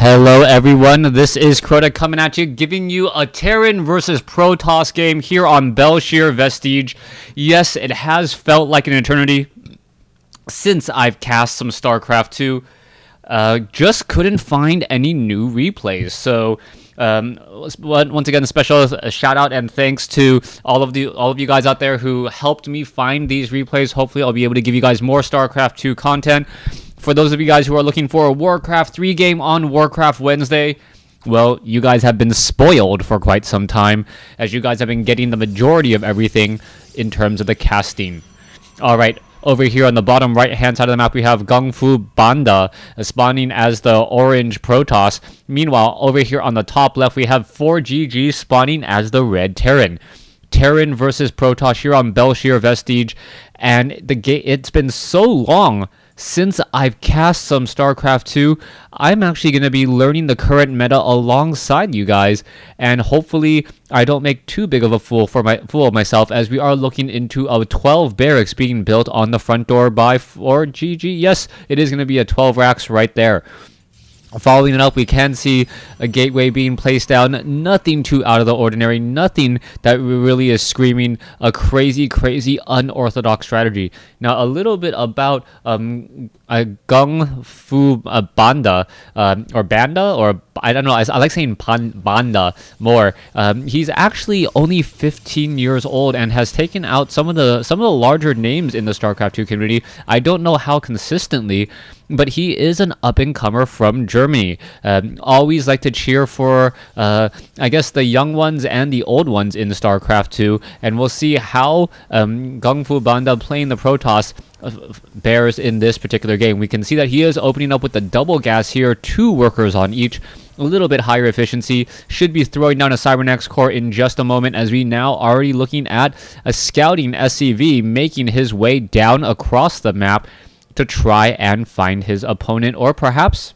Hello everyone, this is Crota coming at you, giving you a Terran versus Protoss game here on Belshir Vestige. Yes, it has felt like an eternity since I've cast some StarCraft 2. Just couldn't find any new replays, so once again, a special shout out and thanks to all of you guys out there who helped me find these replays. Hopefully I'll be able to give you guys more StarCraft 2 content. For those of you guys who are looking for a Warcraft 3 game on Warcraft Wednesday, well, you guys have been spoiled for quite some time, as you guys have been getting the majority of everything in terms of the casting. Alright, over here on the bottom right-hand side of the map, we have GanGFuBanda spawning as the orange Protoss. Meanwhile, over here on the top left, we have ForGG spawning as the red Terran. Terran versus Protoss here on Belshir Vestige, and it's been so long since I've cast some StarCraft 2, I'm actually going to be learning the current meta alongside you guys, and hopefully I don't make too big of a fool of myself, as we are looking into a 12 barracks being built on the front door by ForGG. Yes, it is going to be a 12 racks right there. Following it up, we can see a gateway being placed down. Nothing too out of the ordinary. Nothing that really is screaming a crazy, unorthodox strategy. Now, a little bit about GanGFuBanda, or Banda, or I don't know. I like saying Banda more. He's actually only 15 years old and has taken out some of the larger names in the StarCraft 2 community. I don't know how consistently, but he is an up-and-comer from Germany. Always like to cheer for, I guess, the young ones and the old ones in StarCraft 2, and we'll see how GanGFuBanda playing the Protoss bears in this particular game. We can see that he is opening up with the double gas here, 2 workers on each. A little bit higher efficiency. Should be throwing down a Cybernex core in just a moment, as we now already looking at a scouting SCV making his way down across the map to try and find his opponent, or perhaps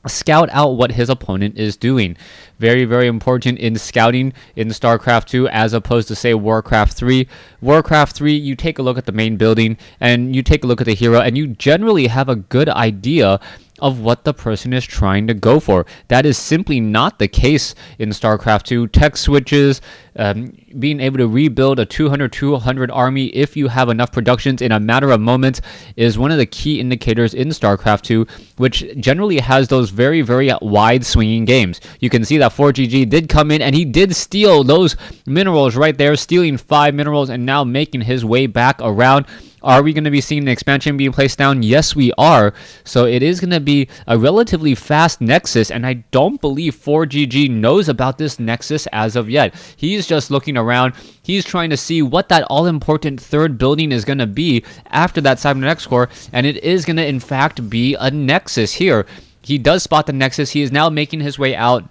scout out what his opponent is doing. Very important in scouting in StarCraft 2 as opposed to, say, Warcraft 3. Warcraft 3, you take a look at the main building and you take a look at the hero, and you generally have a good idea of what the person is trying to go for. That is simply not the case in StarCraft 2. Tech switches, being able to rebuild a 200 army if you have enough productions in a matter of moments is one of the key indicators in StarCraft 2, which generally has those very wide swinging games. You can see that ForGG did come in and he did steal those minerals right there, stealing 5 minerals and now making his way back around. Are we going to be seeing an expansion being placed down? Yes, we are. So it is going to be a relatively fast Nexus, and I don't believe ForGG knows about this Nexus as of yet. He's just looking around. He's trying to see what that all-important third building is going to be after that Cybernex core, and it is going to, in fact, be a Nexus here. He does spot the Nexus. He is now making his way out,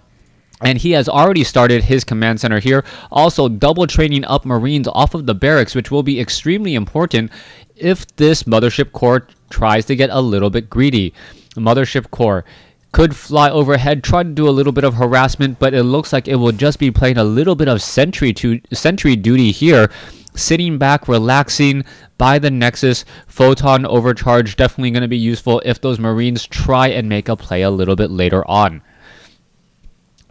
and he has already started his command center here. Also, double training up Marines off of the barracks, which will be extremely important if this Mothership Core tries to get a little bit greedy. Mothership Core could fly overhead, try to do a little bit of harassment, but it looks like it will just be playing a little bit of sentry duty here, sitting back, relaxing by the Nexus. Photon overcharge definitely going to be useful if those Marines try and make a play a little bit later on.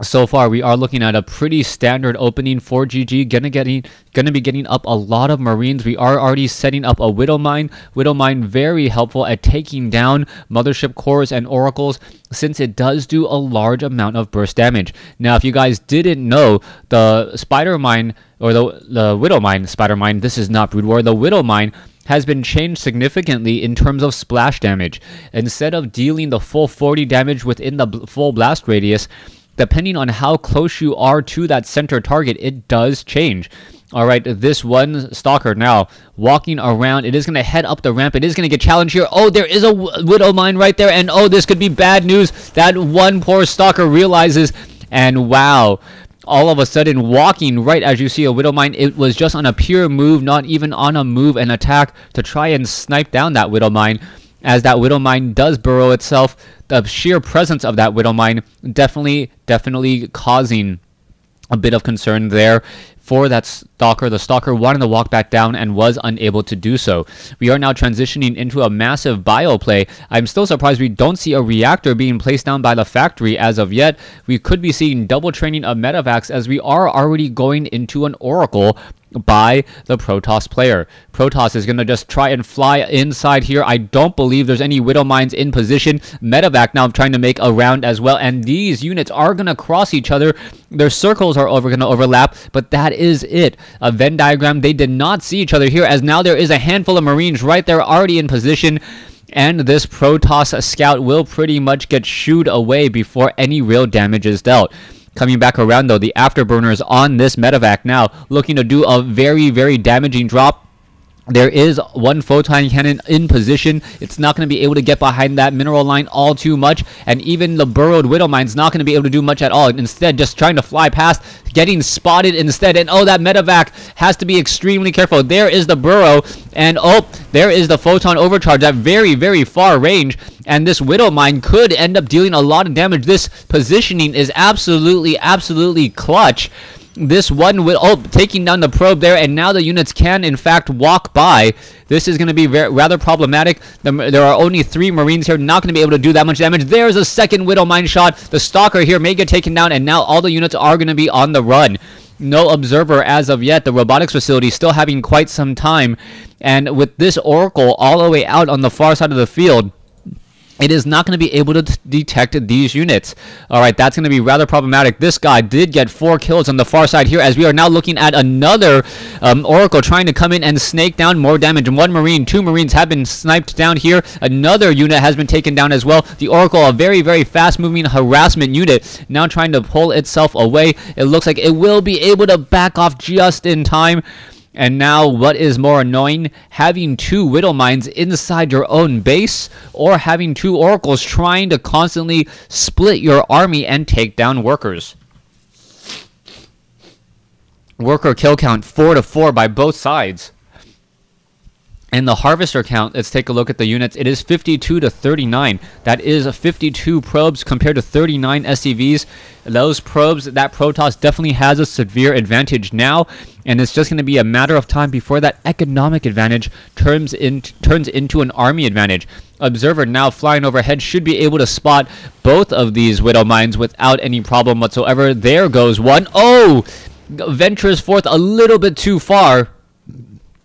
So far, we are looking at a pretty standard opening. ForGG gonna be getting up a lot of Marines. We are already setting up a Widow Mine. Widow Mine very helpful at taking down Mothership Cores and Oracles, since it does do a large amount of burst damage. Now, if you guys didn't know, the Spider Mine, or the Widow Mine, Spider Mine, this is not Brood War, the Widow Mine has been changed significantly in terms of splash damage. Instead of dealing the full 40 damage within the full blast radius, depending on how close you are to that center target, it does change. Alright, this one Stalker now walking around. It is going to head up the ramp. It is going to get challenged here. Oh, there is a Widow Mine right there. And oh, this could be bad news. That one poor Stalker realizes. And wow, all of a sudden, walking right as you see a Widow Mine, it was just on a pure move, not even on a move and attack to try and snipe down that Widow Mine. As that Widow Mine does burrow itself, the sheer presence of that Widow Mine definitely causing a bit of concern there. for that Stalker. The Stalker wanted to walk back down and was unable to do so. We are now transitioning into a massive bio play. I'm still surprised we don't see a reactor being placed down by the factory as of yet. We could be seeing double training of Medivacs as we are already going into an Oracle by the Protoss player. Protoss is going to just try and fly inside here. I don't believe there's any Widow Mines in position. Medivac now trying to make a round as well, and these units are going to cross each other. Their circles are going to overlap, but that is it. A Venn diagram. They did not see each other here, as now there is a handful of Marines right there already in position, and this Protoss scout will pretty much get shooed away before any real damage is dealt. Coming back around though, the afterburners on this Medivac now looking to do a very, very damaging drop. There is one photon cannon in position. It's not going to be able to get behind that mineral line all too much, and even the burrowed Widow Mine's not going to be able to do much at all. Instead, just trying to fly past, getting spotted instead. And oh, that Medivac has to be extremely careful. There is the burrow, and oh, there is the photon overcharge at very, very far range. And this Widow Mine could end up dealing a lot of damage. This positioning is absolutely, absolutely clutch. This one will taking down the probe there, and now the units can in fact walk by. This is going to be rather problematic. There are only 3 Marines here, not going to be able to do that much damage. There's a second Widow Mine shot. The Stalker here may get taken down, and now all the units are going to be on the run. No observer as of yet. The robotics facility still having quite some time, and with this Oracle all the way out on the far side of the field, it is not going to be able to detect these units. Alright, that's going to be rather problematic. This guy did get 4 kills on the far side here, as we are now looking at another Oracle trying to come in and snake down more damage. 1 Marine, 2 Marines have been sniped down here. Another unit has been taken down as well. The Oracle, a very, very fast-moving harassment unit, now trying to pull itself away. It looks like it will be able to back off just in time. And now, what is more annoying, having 2 Widow Mines inside your own base, or having 2 Oracles trying to constantly split your army and take down workers. Worker kill count 4 to 4 by both sides. And the harvester count, let's take a look at the units. It is 52 to 39. That is 52 probes compared to 39 SCVs. Those probes, that Protoss definitely has a severe advantage now, and it's just going to be a matter of time before that economic advantage turns into an army advantage. Observer now flying overhead should be able to spot both of these Widow Mines without any problem whatsoever. There goes one. Oh! Ventures forth a little bit too far.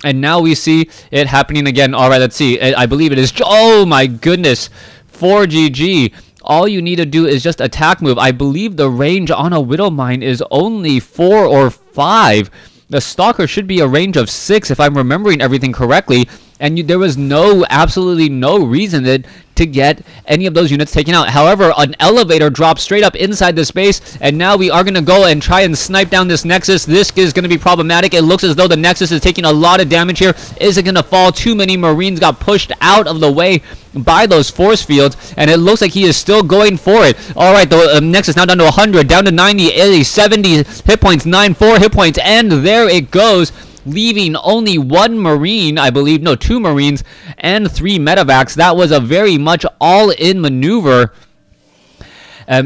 And now we see it happening again. Alright, let's see. I believe it is... Oh my goodness. ForGG. All you need to do is just attack move. I believe the range on a Widow Mine is only 4 or 5. The Stalker should be a range of 6 if I'm remembering everything correctly. And there was absolutely no reason to get any of those units taken out. However, an elevator dropped straight up inside the space, and now we are going to go and try and snipe down this Nexus. This is going to be problematic. It looks as though the Nexus is taking a lot of damage here. Is it going to fall? Too many Marines got pushed out of the way by those force fields, and it looks like he is still going for it. Alright, the Nexus now down to 100, down to 90, 80, 70 hit points, 94 hit points, and there it goes, leaving only 1 Marine, I believe, no, 2 Marines, and 3 Medivacs. That was a very much all-in maneuver.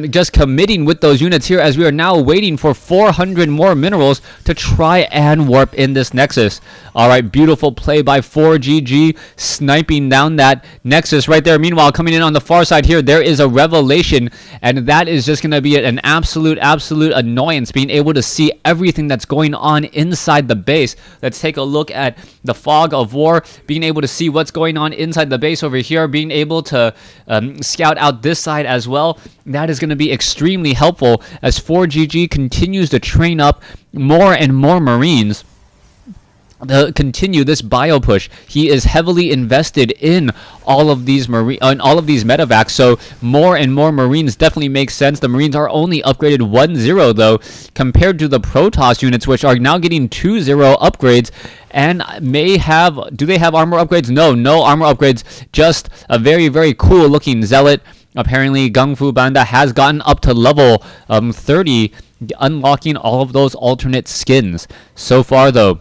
Just committing with those units here, as we are now waiting for 400 more minerals to try and warp in this Nexus. Alright, beautiful play by ForGG, sniping down that Nexus right there. Meanwhile, coming in on the far side here, there is a Revelation, and that is just going to be an absolute annoyance, being able to see everything that's going on inside the base. Let's take a look at the Fog of War, being able to see what's going on inside the base over here, being able to scout out this side as well. That is going to be extremely helpful as ForGG continues to train up more and more Marines to continue this bio push. He is heavily invested in all of these Medivacs, so more and more Marines definitely make sense. The Marines are only upgraded 1-0 though, compared to the Protoss units, which are now getting 2-0 upgrades. And do they have armor upgrades? No armor upgrades, just a very, very cool looking Zealot. Apparently, GanGFuBanda has gotten up to level 30, unlocking all of those alternate skins. So far, though,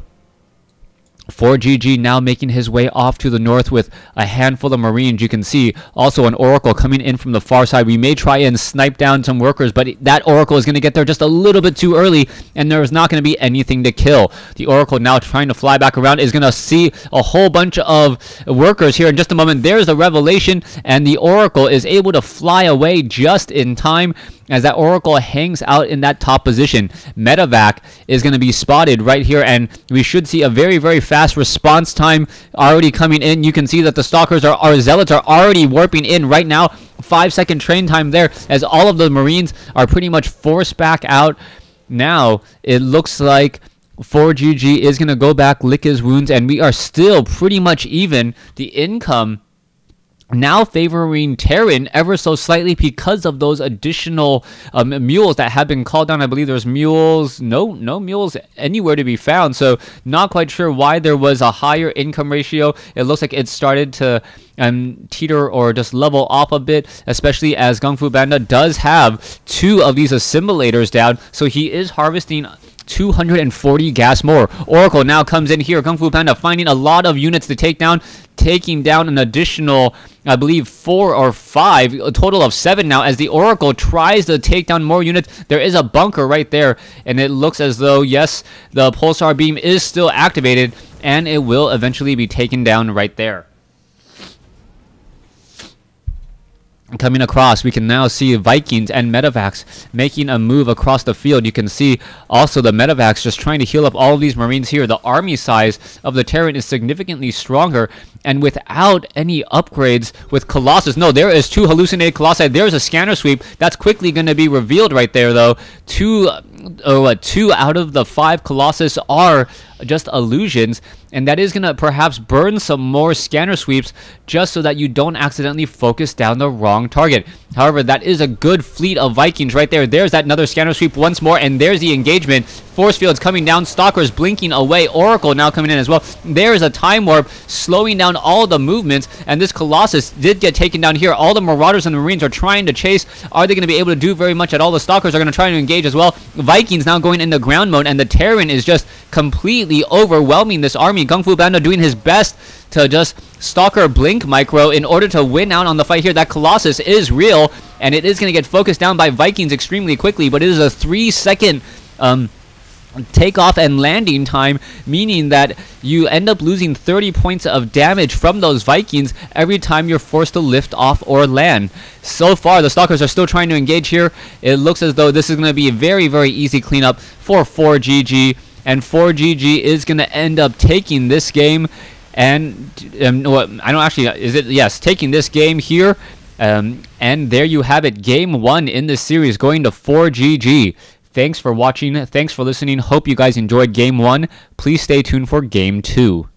ForGG now making his way off to the north with a handful of Marines. You can see also an Oracle coming in from the far side. We may try and snipe down some workers, but that Oracle is going to get there just a little bit too early, and there's not going to be anything to kill. The Oracle now trying to fly back around is going to see a whole bunch of workers here in just a moment. There's the revelation, and the Oracle is able to fly away just in time as that Oracle hangs out in that top position. Medevac is going to be spotted right here, and we should see a very, very fast response time already coming in. You can see that the Stalkers our Zealots are already warping in right now. 5-second train time there as all of the Marines are pretty much forced back out. Now it looks like ForGG is going to go back, lick his wounds, and we are still pretty much even. The income now favoring Terran ever so slightly because of those additional mules that have been called down. I believe there's mules, no mules anywhere to be found, so not quite sure why there was a higher income ratio. It looks like it started to teeter or just level off a bit, especially as GanGFuBanda does have 2 of these assimilators down, so he is harvesting 240 gas more. Oracle now comes in here. GanGFuBanda finding a lot of units to take down, taking down an additional, I believe, 4 or 5, a total of 7 now, as the Oracle tries to take down more units. There is a bunker right there, and it looks as though, yes, the pulsar beam is still activated, and it will eventually be taken down right there. Coming across, we can now see Vikings and Medevacs making a move across the field. You can see also the Medevacs just trying to heal up all of these Marines here. The army size of the Terran is significantly stronger, and without any upgrades with Colossus. No, there is 2 hallucinated Colossi. There's a scanner sweep. That's quickly going to be revealed right there, though. 2 out of the 5 Colossus are just illusions, and that is going to perhaps burn some more scanner sweeps just so that you don't accidentally focus down the wrong target. However, that is a good fleet of Vikings right there. There's that another scanner sweep once more, and there's the engagement. Force fields coming down, Stalkers blinking away, Oracle now coming in as well. There's a time warp slowing down all the movements, and this Colossus did get taken down here. All the Marauders and the Marines are trying to chase. Are they going to be able to do very much at all? The Stalkers are going to try to engage as well. Vikings now going into ground mode, and the Terran is just completely overwhelming this army. GanGFuBanda doing his best to just Stalker blink micro in order to win out on the fight here. That Colossus is real, and it is going to get focused down by Vikings extremely quickly, but it is a 3-second takeoff and landing time, meaning that you end up losing 30 points of damage from those Vikings every time you're forced to lift off or land. So far, the Stalkers are still trying to engage here. It looks as though this is going to be a very, very easy cleanup for ForGG, and ForGG is going to end up taking this game. And I don't actually, is it? Yes, taking this game here. And there you have it, game 1 in this series going to ForGG. Thanks for watching. Thanks for listening. Hope you guys enjoyed game 1. Please stay tuned for game 2.